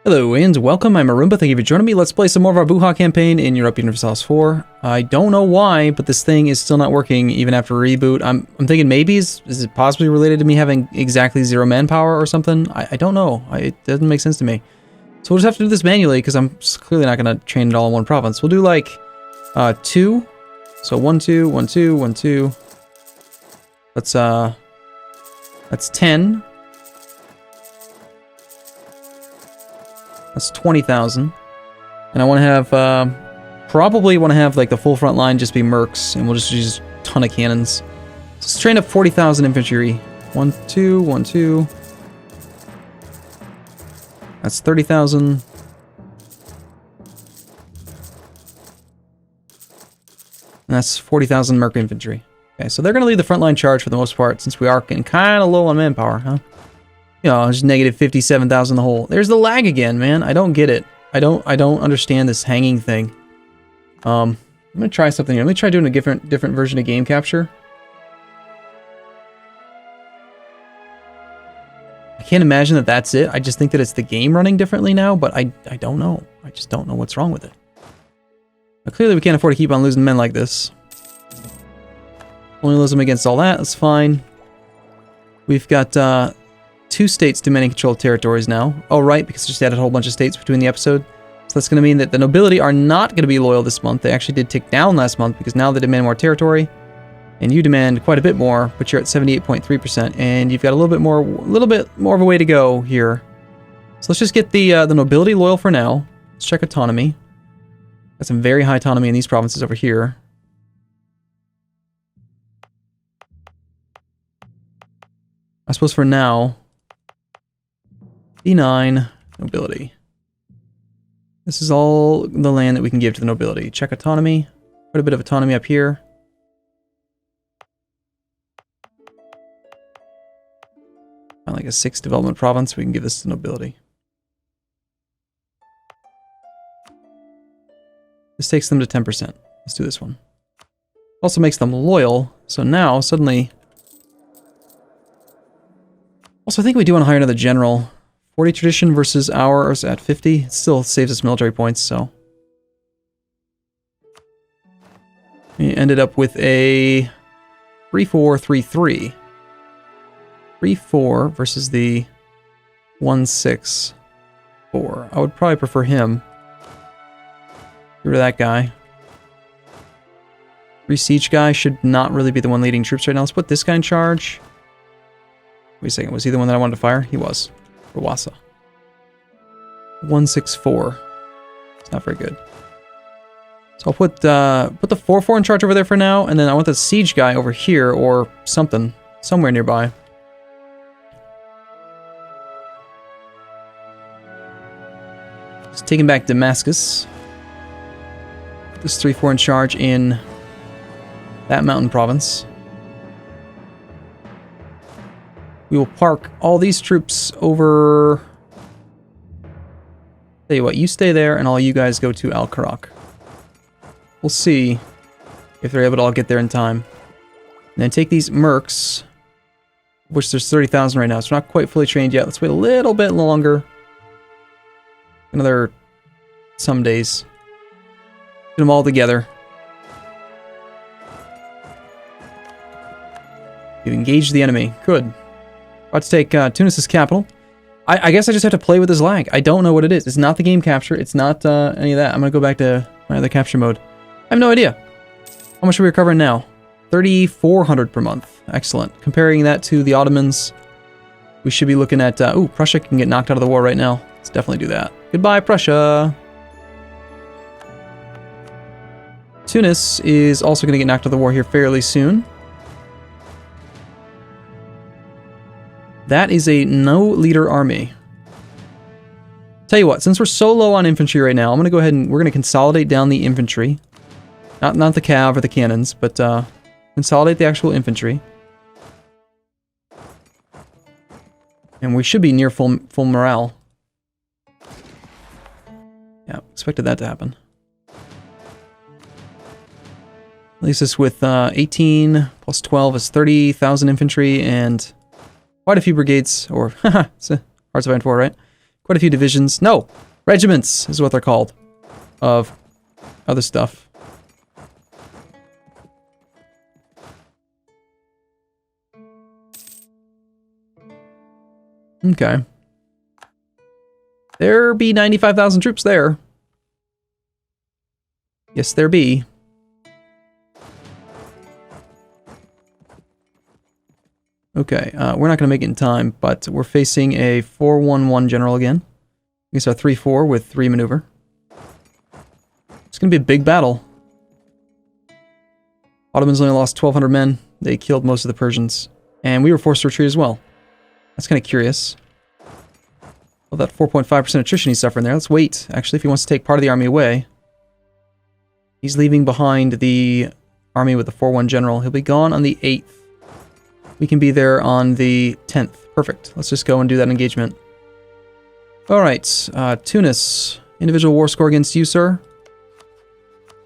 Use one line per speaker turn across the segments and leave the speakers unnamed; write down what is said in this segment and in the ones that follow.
Hello and welcome, I'm Arumba, thank you for joining me. Let's play some more of our Buha campaign in Europa Universalis IV. I don't know why, but this thing is still not working even after reboot. I'm thinking maybe, is it possibly related to me having exactly 0 manpower or something? I don't know, it doesn't make sense to me. So we'll just have to do this manually because I'm clearly not going to train it all in one province. We'll do like 2, so 1, 2, 1, 2, 1, 2. That's 10. That's 20,000. And I want to have, probably want to have like the full front line just be mercs, and we'll just use a ton of cannons. So let's train up 40,000 infantry. 1, 2, 1, 2. That's 30,000. And that's 40,000 merc infantry. Okay, so they're going to lead the front line charge for the most part, since we are getting kind of low on manpower, huh? You know, just negative 57,000 the whole. There's the lag again, man. I don't get it. I don't understand this hanging thing. I'm gonna try something here. Let me try doing a different version of game capture. I can't imagine that that's it. I just think that it's the game running differently now, but I don't know. I just don't know what's wrong with it. But clearly we can't afford to keep on losing men like this. Colonialism against all that, that's fine. We've got 2 states demanding control of territories now. Oh, right, because I just added a whole bunch of states between the episode. So that's going to mean that the nobility are not going to be loyal this month. They actually did tick down last month because now they demand more territory. And you demand quite a bit more, but you're at 78.3%. And you've got a little bit more of a way to go here. So let's just get the nobility loyal for now. Let's check autonomy. Got some very high autonomy in these provinces over here. I suppose for now, D9, nobility. This is all the land that we can give to the nobility. Check autonomy. Quite a bit of autonomy up here. Find like a 6 development province, we can give this to nobility. This takes them to 10%. Let's do this one. Also makes them loyal, so now suddenly... Also, I think we do want to hire another general. 40 tradition versus ours at 50. It still saves us military points, so. We ended up with a 3-4-3-3. 3-4 versus the 1-6-4. I would probably prefer him. Get rid of that guy. 3 siege guy should not really be the one leading troops right now. Let's put this guy in charge. Wait a second, was he the one that I wanted to fire? He was. Rawasa. 1-6-4. It's not very good. So I'll put the 4-4 in charge over there for now, and then I want the siege guy over here, or something. Somewhere nearby. Just taking back Damascus. This 3-4 in charge in that mountain province. We will park all these troops over... Tell you what, you stay there and all you guys go to Al-Karak. We'll see if they're able to all get there in time. And then take these mercs, which there's 30,000 right now, so we're not quite fully trained yet. Let's wait a little bit longer. Another... some days. Get them all together. You've engaged the enemy. Good. About to take Tunis's capital. I guess I just have to play with this lag. I don't know what it is. It's not the game capture. It's not any of that. I'm going to go back to my other capture mode. I have no idea. How much are we recovering now? 3,400 per month. Excellent. Comparing that to the Ottomans, we should be looking at... ooh, Prussia can get knocked out of the war right now. Let's definitely do that. Goodbye, Prussia. Tunis is also going to get knocked out of the war here fairly soon. That is a no-leader army. Tell you what, since we're so low on infantry right now, I'm going to go ahead and we're going to consolidate down the infantry. Not the cav or the cannons, but consolidate the actual infantry. And we should be near full morale. Yeah, expected that to happen. Leaves us with 18 plus 12 is 30,000 infantry and... quite a few brigades, or Hearts of Iron 4, right? Quite a few divisions. No! Regiments is what they're called. Of other stuff. Okay. There be 95,000 troops there. Yes, there be. Okay, we're not going to make it in time, but we're facing a 4-1-1 general again. I guess our 3-4 with 3 maneuver. It's going to be a big battle. Ottomans only lost 1,200 men. They killed most of the Persians. And we were forced to retreat as well. That's kind of curious. Well, that 4.5% attrition he's suffering there. Let's wait, actually, if he wants to take part of the army away. He's leaving behind the army with the 4-1 general. He'll be gone on the 8th. We can be there on the 10th. Perfect. Let's just go and do that engagement. Alright, Tunis. Individual war score against you, sir.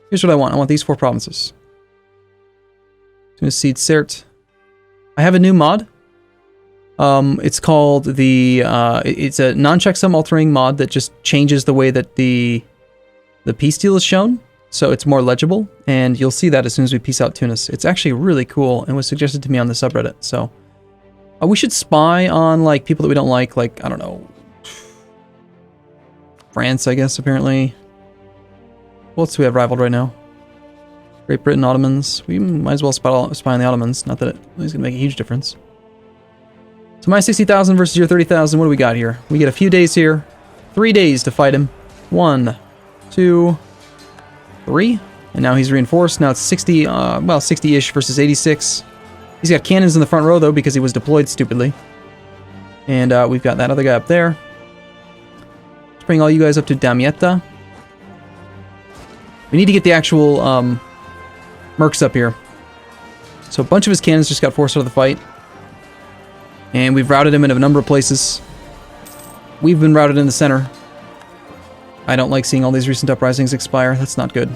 Here's what I want. I want these 4 provinces. Tunis cede Sirte. I have a new mod. It's called the, it's a non-checksum altering mod that just changes the way that the peace deal is shown. So it's more legible, and you'll see that as soon as we peace out Tunis. It's actually really cool, and was suggested to me on the subreddit, so... we should spy on, like, people that we don't like, I don't know... France, I guess, apparently. What else do we have rivaled right now? Great Britain, Ottomans. We might as well spy on the Ottomans, not that it's going to make a huge difference. So my 60,000 versus your 30,000, what do we got here? We get a few days here. 3 days to fight him. 1, 2... 3, and now he's reinforced. Now it's 60, well, 60-ish versus 86. He's got cannons in the front row, though, because he was deployed stupidly. And we've got that other guy up there. Let's bring all you guys up to Damietta. We need to get the actual mercs up here. So a bunch of his cannons just got forced out of the fight. And we've routed him in a number of places. We've been routed in the center. I don't like seeing all these recent uprisings expire. That's not good.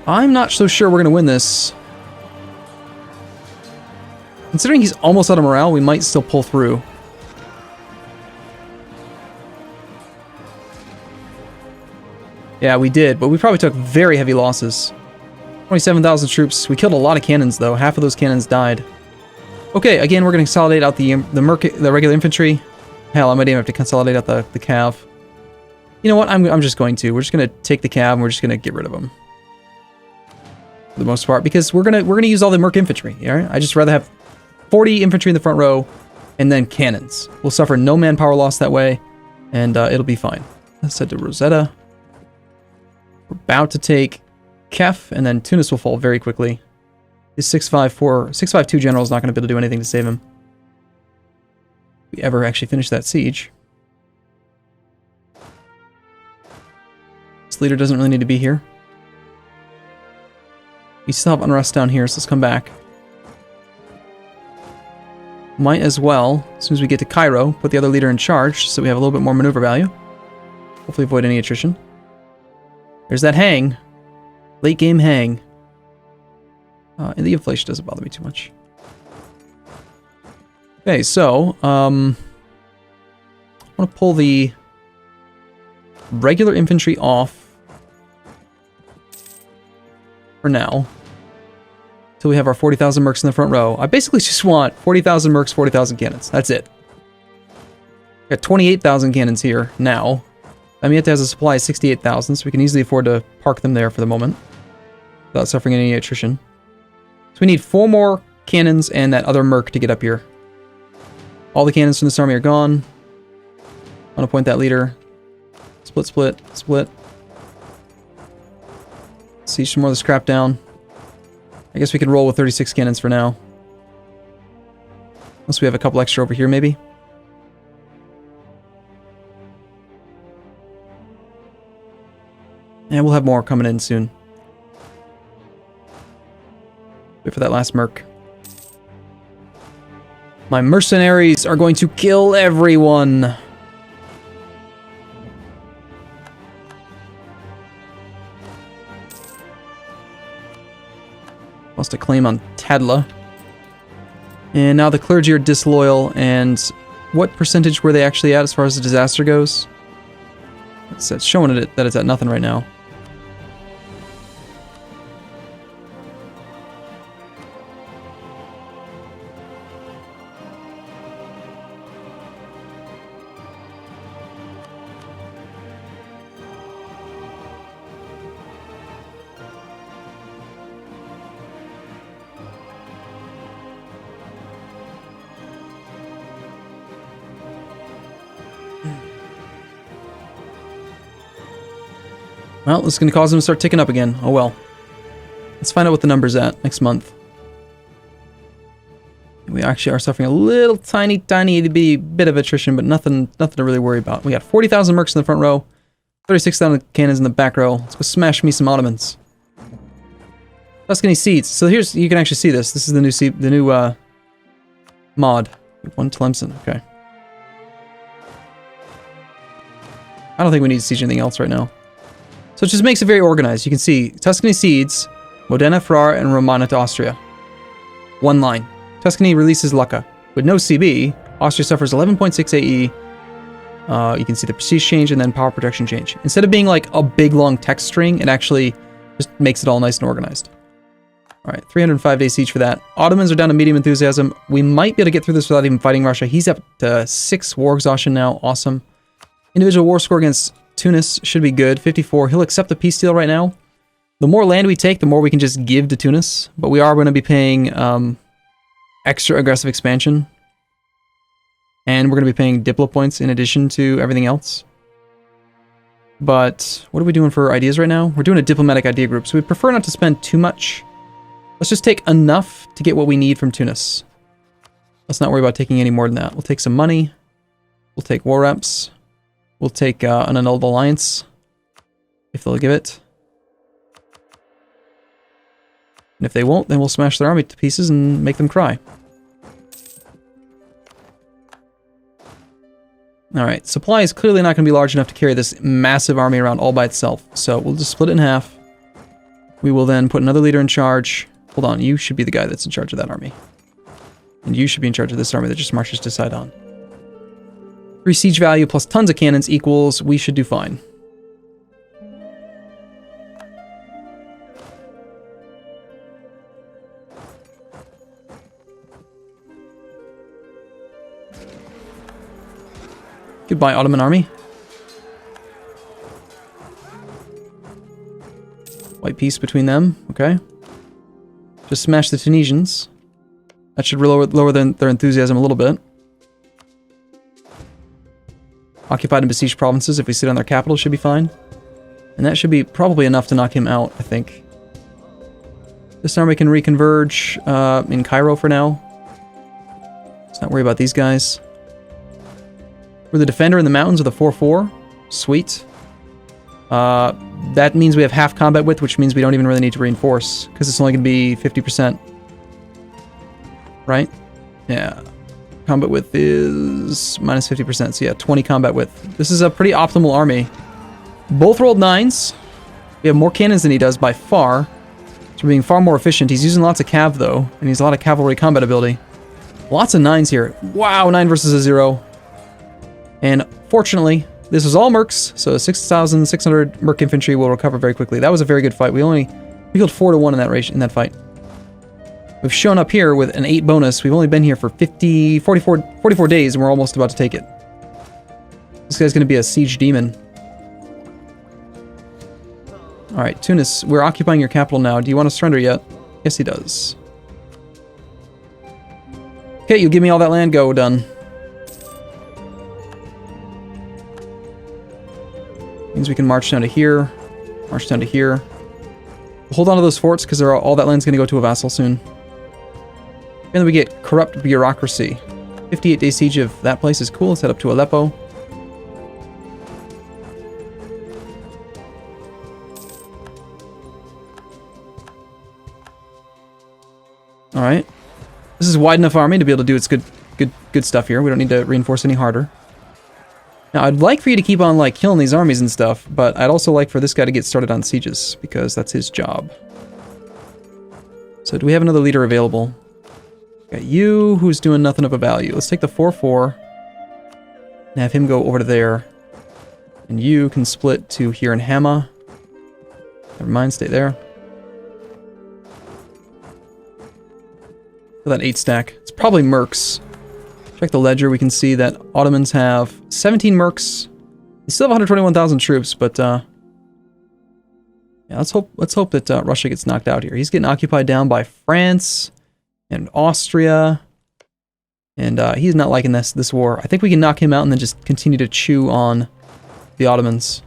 I'm not so sure we're going to win this. Considering he's almost out of morale, we might still pull through. Yeah, we did, but we probably took very heavy losses. 27,000 troops. We killed a lot of cannons, though. Half of those cannons died. Okay, again, we're going to consolidate out the regular infantry. Hell, I might even have to consolidate out the cav. You know what? I'm just going to. We're just going to take the cav and we're just going to get rid of them. For the most part, because we're gonna use all the merc infantry. Alright? I just rather have 40 infantry in the front row and then cannons. We'll suffer no manpower loss that way, and it'll be fine. Let's head to Rosetta. We're about to take Kef, and then Tunis will fall very quickly. His 652 general is not going to be able to do anything to save him. If we ever actually finish that siege. This leader doesn't really need to be here. We still have unrest down here, so let's come back. Might as well, as soon as we get to Cairo, put the other leader in charge so we have a little bit more maneuver value. Hopefully avoid any attrition. There's that hang. Late game hang. And the inflation doesn't bother me too much. Okay, so, I want to pull the regular infantry off for now. Till we have our 40,000 mercs in the front row. I basically just want 40,000 mercs, 40,000 cannons. That's it. Got 28,000 cannons here now. Damietta has a supply of 68,000, so we can easily afford to park them there for the moment without suffering any attrition. So we need 4 more cannons and that other merc to get up here. All the cannons from this army are gone. I want to appoint that leader. Split, split, split. Siege some more of the scrap down. I guess we can roll with 36 cannons for now. Unless we have a couple extra over here, maybe. And we'll have more coming in soon. Wait for that last merc. My mercenaries are going to kill everyone. Lost a claim on Tadla. And now the clergy are disloyal, and what percentage were they actually at as far as the disaster goes? It's showing it that it's at nothing right now. Well, this is going to cause them to start ticking up again. Oh well. Let's find out what the number's at next month. We actually are suffering a little tiny bit of attrition, but nothing to really worry about. We got 40,000 mercs in the front row, 36,000 cannons in the back row. Let's go smash me some Ottomans. Tuscany Seeds. So here's, you can actually see this. This is the new mod. One Tlemcen. Okay. I don't think we need to siege anything else right now. So it just makes it very organized. You can see Tuscany cedes, Modena, Ferrara, and Romana to Austria. One line. Tuscany releases Lucca. With no CB, Austria suffers 11.6 AE. You can see the prestige change and then power protection change. Instead of being like a big long text string, it actually just makes it all nice and organized. Alright, 305 day siege for that. Ottomans are down to medium enthusiasm. We might be able to get through this without even fighting Russia. He's up to 6 war exhaustion now. Awesome. Individual war score against Tunis should be good. 54. He'll accept the peace deal right now. The more land we take, the more we can just give to Tunis. But we are going to be paying extra aggressive expansion. And we're going to be paying Diplo points in addition to everything else. But what are we doing for ideas right now? We're doing a diplomatic idea group, so we prefer not to spend too much. Let's just take enough to get what we need from Tunis. Let's not worry about taking any more than that. We'll take some money. We'll take war reps. We'll take an annulled alliance, if they'll give it. And if they won't, then we'll smash their army to pieces and make them cry. Alright, supply is clearly not going to be large enough to carry this massive army around all by itself, so we'll just split it in half. We will then put another leader in charge. Hold on, you should be the guy that's in charge of that army. And you should be in charge of this army that just marches to Sidon. 3 siege value plus tons of cannons equals we should do fine. Goodbye, Ottoman army. White peace between them, okay. Just smash the Tunisians. That should lower their enthusiasm a little bit. Occupied and besieged provinces, if we sit on their capital, should be fine. And that should be probably enough to knock him out, I think. This army can reconverge in Cairo for now. Let's not worry about these guys. We're the defender in the mountains with a 4-4. Sweet. That means we have half combat width, which means we don't even really need to reinforce, because it's only going to be 50%. Right? Yeah. Combat width is minus 50%, so yeah, 20 combat width. This is a pretty optimal army. Both rolled 9s. We have more cannons than he does by far. So we're being far more efficient. He's using lots of cav though, and he's a lot of cavalry combat ability. Lots of 9s here. Wow, 9 versus a 0. And fortunately, this was all mercs, so 6,600 merc infantry will recover very quickly. That was a very good fight. We killed 4-1 in that fight. We've shown up here with an 8 bonus. We've only been here for 44 days, and we're almost about to take it. This guy's going to be a siege demon. Alright, Tunis, we're occupying your capital now. Do you want to surrender yet? Yes, he does. Okay, you give me all that land, go, done. Means we can march down to here, march down to here. We'll hold on to those forts, because all that land's going to go to a vassal soon. And then we get corrupt bureaucracy. 58-day siege of that place is cool. Let's head up to Aleppo. Alright. This is wide enough army to be able to do its good stuff here. We don't need to reinforce any harder. Now, I'd like for you to keep on, like, killing these armies and stuff, but I'd also like for this guy to get started on sieges, because that's his job. So, do we have another leader available? Got you, who's doing nothing of a value. Let's take the 4-4. And have him go over to there. And you can split to here in Hama. Never mind, stay there. For that 8 stack. It's probably mercs. Check the ledger, we can see that Ottomans have 17 mercs. They still have 121,000 troops, but yeah, let's hope that Russia gets knocked out here. He's getting occupied down by France and Austria, and he's not liking this war. I think we can knock him out and then just continue to chew on the Ottomans.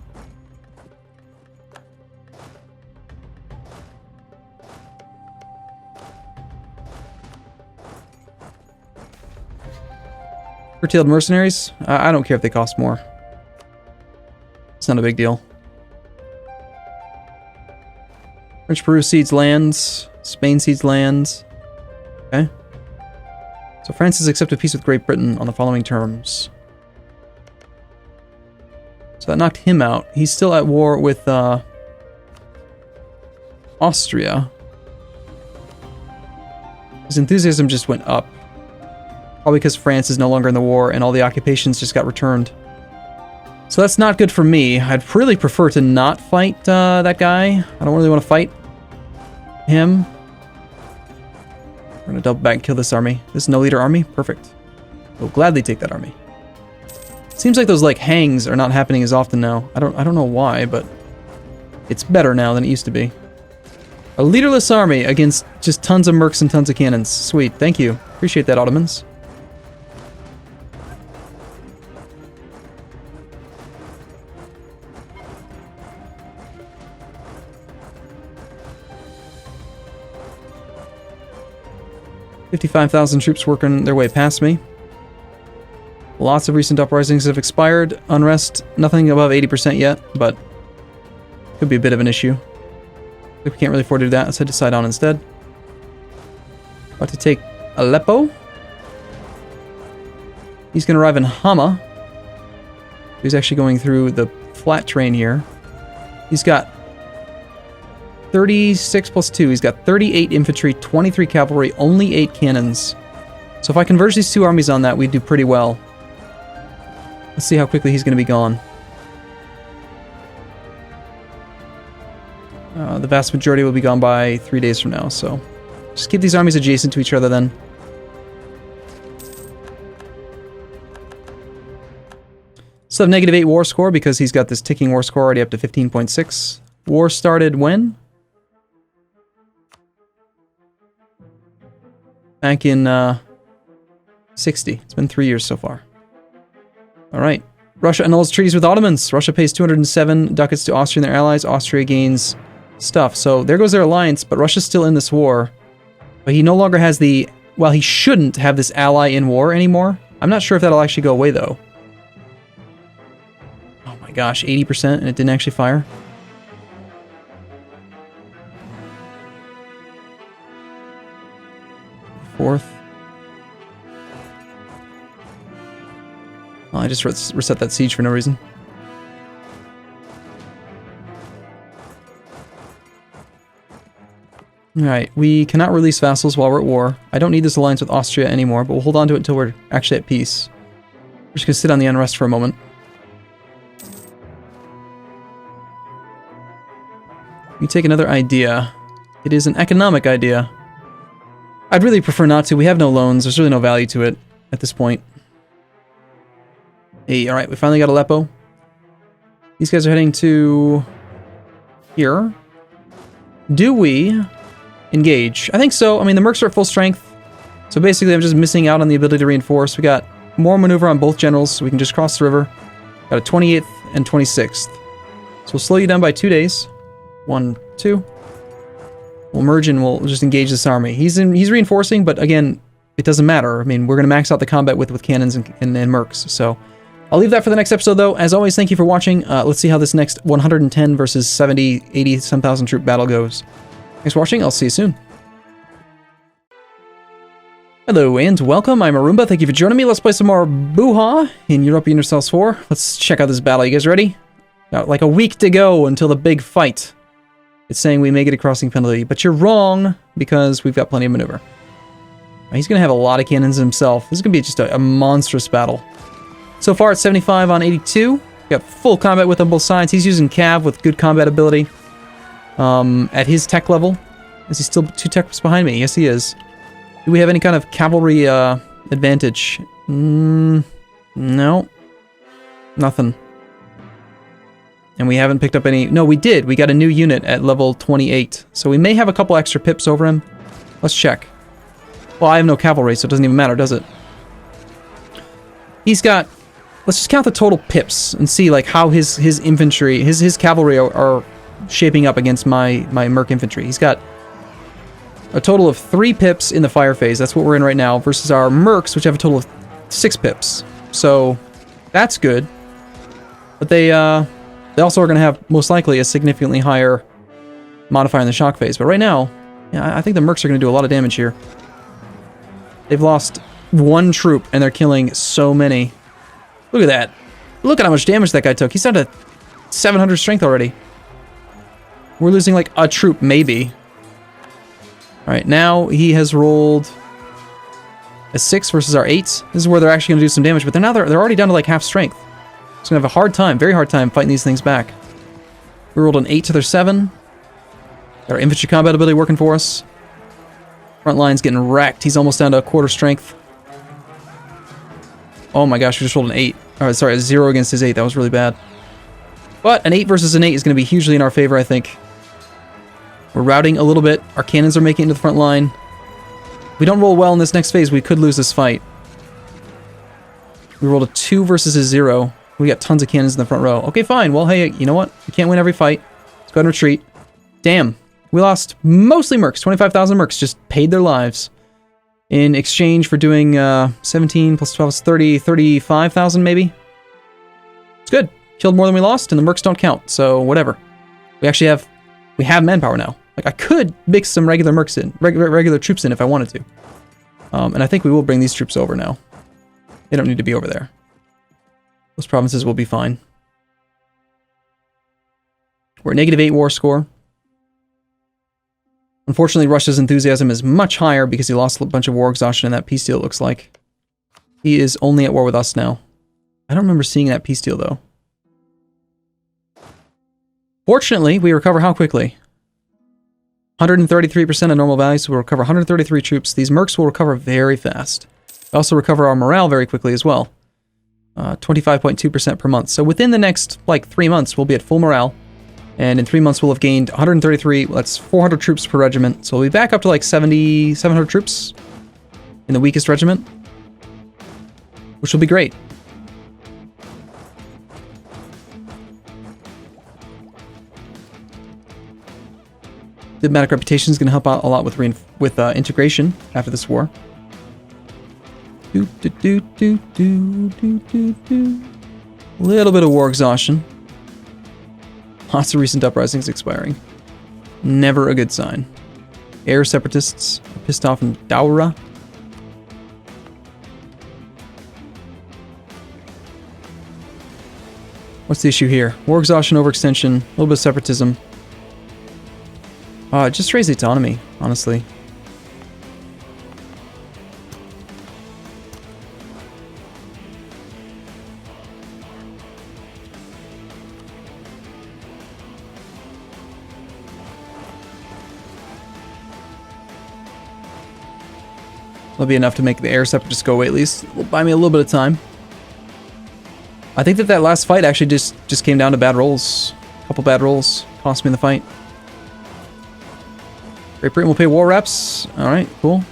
Curtailed mercenaries? I don't care if they cost more. It's not a big deal. French Peru cedes lands. Spain cedes lands. Okay. So France has accepted peace with Great Britain on the following terms. So that knocked him out. He's still at war with Austria. His enthusiasm just went up. Probably because France is no longer in the war and all the occupations just got returned. So that's not good for me. I'd really prefer to not fight that guy. I don't really want to fight him. We're going to double back and kill this army. This no-leader army? Perfect. We'll gladly take that army. Seems like those like hangs are not happening as often now. I don't know why, but it's better now than it used to be. A leaderless army against just tons of mercs and tons of cannons. Sweet. Thank you. Appreciate that, Ottomans. $55,000 troops working their way past me. Lots of recent uprisings have expired. Unrest, nothing above 80% yet, but could be a bit of an issue. If we can't really afford to do that, let's head to Sidon instead. About to take Aleppo. He's going to arrive in Hama. He's actually going through the flat terrain here. He's got 36 plus 2. He's got 38 infantry, 23 cavalry, only 8 cannons. So if I converge these two armies on that, we'd do pretty well. Let's see how quickly he's going to be gone. The vast majority will be gone by 3 days from now, so just keep these armies adjacent to each other then. Still have -8 war score because he's got this ticking war score already up to 15.6. War started when? Back in 60. It's been 3 years so far. Alright. Russia annuls treaties with Ottomans. Russia pays 207 ducats to Austria and their allies. Austria gains stuff. So there goes their alliance, but Russia's still in this war. But he no longer has the... Well, he shouldn't have this ally in war anymore. I'm not sure if that'll actually go away, though. Oh my gosh, 80% and it didn't actually fire? Fourth. Oh, I just reset that siege for no reason. Alright, we cannot release vassals while we're at war. I don't need this alliance with Austria anymore, but we'll hold on to it until we're actually at peace. We're just going to sit on the unrest for a moment. We take another idea. It is an economic idea. I'd really prefer not to. We have no loans. There's really no value to it at this point. Hey, alright, we finally got Aleppo. These guys are heading to... here. Do we engage? I think so. I mean, the mercs are at full strength. So basically, I'm just missing out on the ability to reinforce. We got more maneuver on both generals, so we can just cross the river. Got a 28th and 26th. So we'll slow you down by 2 days. 1, 2. We'll merge and we'll just engage this army. He's reinforcing, but again, it doesn't matter. I mean, we're going to max out the combat with cannons and mercs. So I'll leave that for the next episode, though. As always, thank you for watching. Let's see how this next 110 versus 70, 80, some thousand troop battle goes. Thanks for watching. I'll see you soon. Hello and welcome. I'm Arumba. Thank you for joining me. Let's play some more Buha in Europa Universalis IV. Let's check out this battle. You guys ready? Got like a week to go until the big fight. It's saying we may get a crossing penalty, but you're wrong because we've got plenty of maneuver. He's going to have a lot of cannons himself. This is going to be just a monstrous battle. So far, it's 75 on 82. Got full combat with on both sides. He's using Cav with good combat ability. At his tech level. Is he still 2 techs behind me? Yes, he is. Do we have any kind of cavalry advantage? No. Nothing. And we haven't picked up any... No, we did. We got a new unit at level 28. So we may have a couple extra pips over him. Let's check. Well, I have no cavalry, so it doesn't even matter, does it? He's got... Let's just count the total pips and see like how his infantry, his cavalry are shaping up against my merc infantry. He's got a total of 3 pips in the fire phase. That's what we're in right now, versus our mercs, which have a total of 6 pips. So that's good. But they also are going to have most likely a significantly higher modifier in the shock phase. But right now, yeah, I think the mercs are going to do a lot of damage here. They've lost 1 troop and they're killing so many. Look at that. Look at how much damage that guy took. He's down to 700 strength already. We're losing like a troop, maybe. Alright, now he has rolled a 6 versus our 8. This is where they're actually going to do some damage, but they're already down to like half strength. It's going to have a hard time, very hard time fighting these things back. We rolled an 8 to their 7. Got our infantry combat ability working for us. Front line's getting wrecked. He's almost down to a quarter strength. Oh my gosh, we just rolled an 8. Oh, sorry, a 0 against his 8. That was really bad. But an 8 versus an 8 is going to be hugely in our favor, I think. We're routing a little bit. Our cannons are making it into the front line. If we don't roll well in this next phase, we could lose this fight. We rolled a 2 versus a 0. We got tons of cannons in the front row. Okay, fine. Well, hey, you know what? We can't win every fight. Let's go ahead and retreat. Damn. We lost mostly mercs. 25,000 mercs just paid their lives. In exchange for doing 17 plus 12 is 30, 35,000 maybe? It's good. Killed more than we lost, and the mercs don't count, so whatever. We actually have... We have manpower now. Like, I could mix some regular mercs in, regular troops in if I wanted to. And I think we will bring these troops over now. They don't need to be over there. Those provinces will be fine. We're at -8 war score. Unfortunately, Russia's enthusiasm is much higher because he lost a bunch of war exhaustion in that peace deal, it looks like. He is only at war with us now. I don't remember seeing that peace deal, though. Fortunately, we recover how quickly? 133% of normal value, so we'll recover 133 troops. These mercs will recover very fast. We also recover our morale very quickly as well. 25.2% per month. So within the next, like, 3 months, we'll be at full morale. And in 3 months, we'll have gained 133, that's 400 troops per regiment. So we'll be back up to like 700 troops in the weakest regiment, which will be great. Diplomatic reputation is going to help out a lot with integration after this war. Little bit of war exhaustion. Lots of recent uprisings expiring. Never a good sign. Air separatists are pissed off in Daura. What's the issue here? War exhaustion, overextension, a little bit of separatism. Just raise the autonomy, honestly. That'll be enough to make the air separatists go away at least. It'll buy me a little bit of time. I think that last fight actually just came down to bad rolls. A couple bad rolls cost me in the fight. Great Britain will pay war reps. Alright, cool.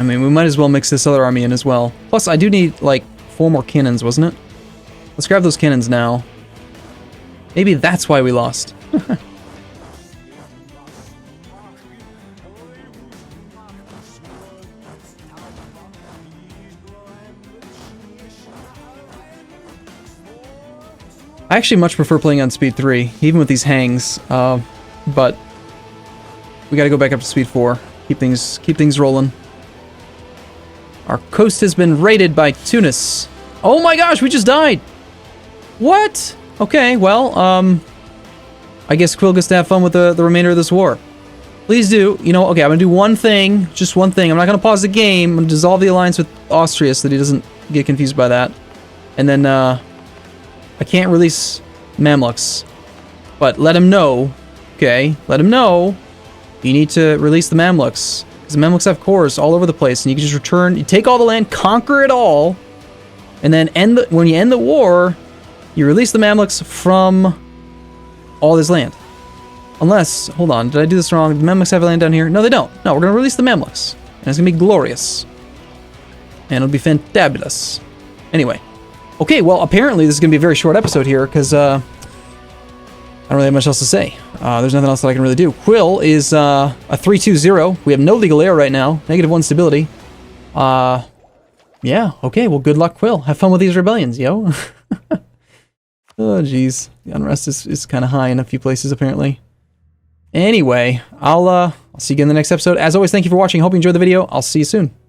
I mean, we might as well mix this other army in as well. Plus, I do need, like, 4 more cannons, wasn't it? Let's grab those cannons now. Maybe that's why we lost. I actually much prefer playing on speed 3, even with these hangs, but we gotta go back up to speed 4. Keep things rolling. Our coast has been raided by Tunis. Oh my gosh, we just died! What? Okay, well, I guess Quill gets to have fun with the remainder of this war. Please do. You know, okay, I'm gonna do one thing, just one thing. I'm not gonna pause the game. I'm gonna dissolve the alliance with Austria so that he doesn't get confused by that. And then, I can't release Mamluks. But let him know, okay, let him know you need to release the Mamluks. Because the Mamluks have cores all over the place, and you can just return, you take all the land, conquer it all, and then when you end the war, you release the Mamluks from all this land. Unless, hold on, did I do this wrong? The Mamluks have land down here? No, they don't. No, we're going to release the Mamluks. And it's going to be glorious. And it'll be fantabulous. Anyway. Okay, well, apparently this is going to be a very short episode here, because, I don't really have much else to say. There's nothing else that I can really do. Quill is, a 3-2-0. We have no legal error right now. -1 stability. Yeah, okay, well, good luck, Quill. Have fun with these rebellions, yo. Oh, jeez. The unrest is kind of high in a few places, apparently. Anyway, I'll see you again in the next episode. As always, thank you for watching. Hope you enjoyed the video. I'll see you soon.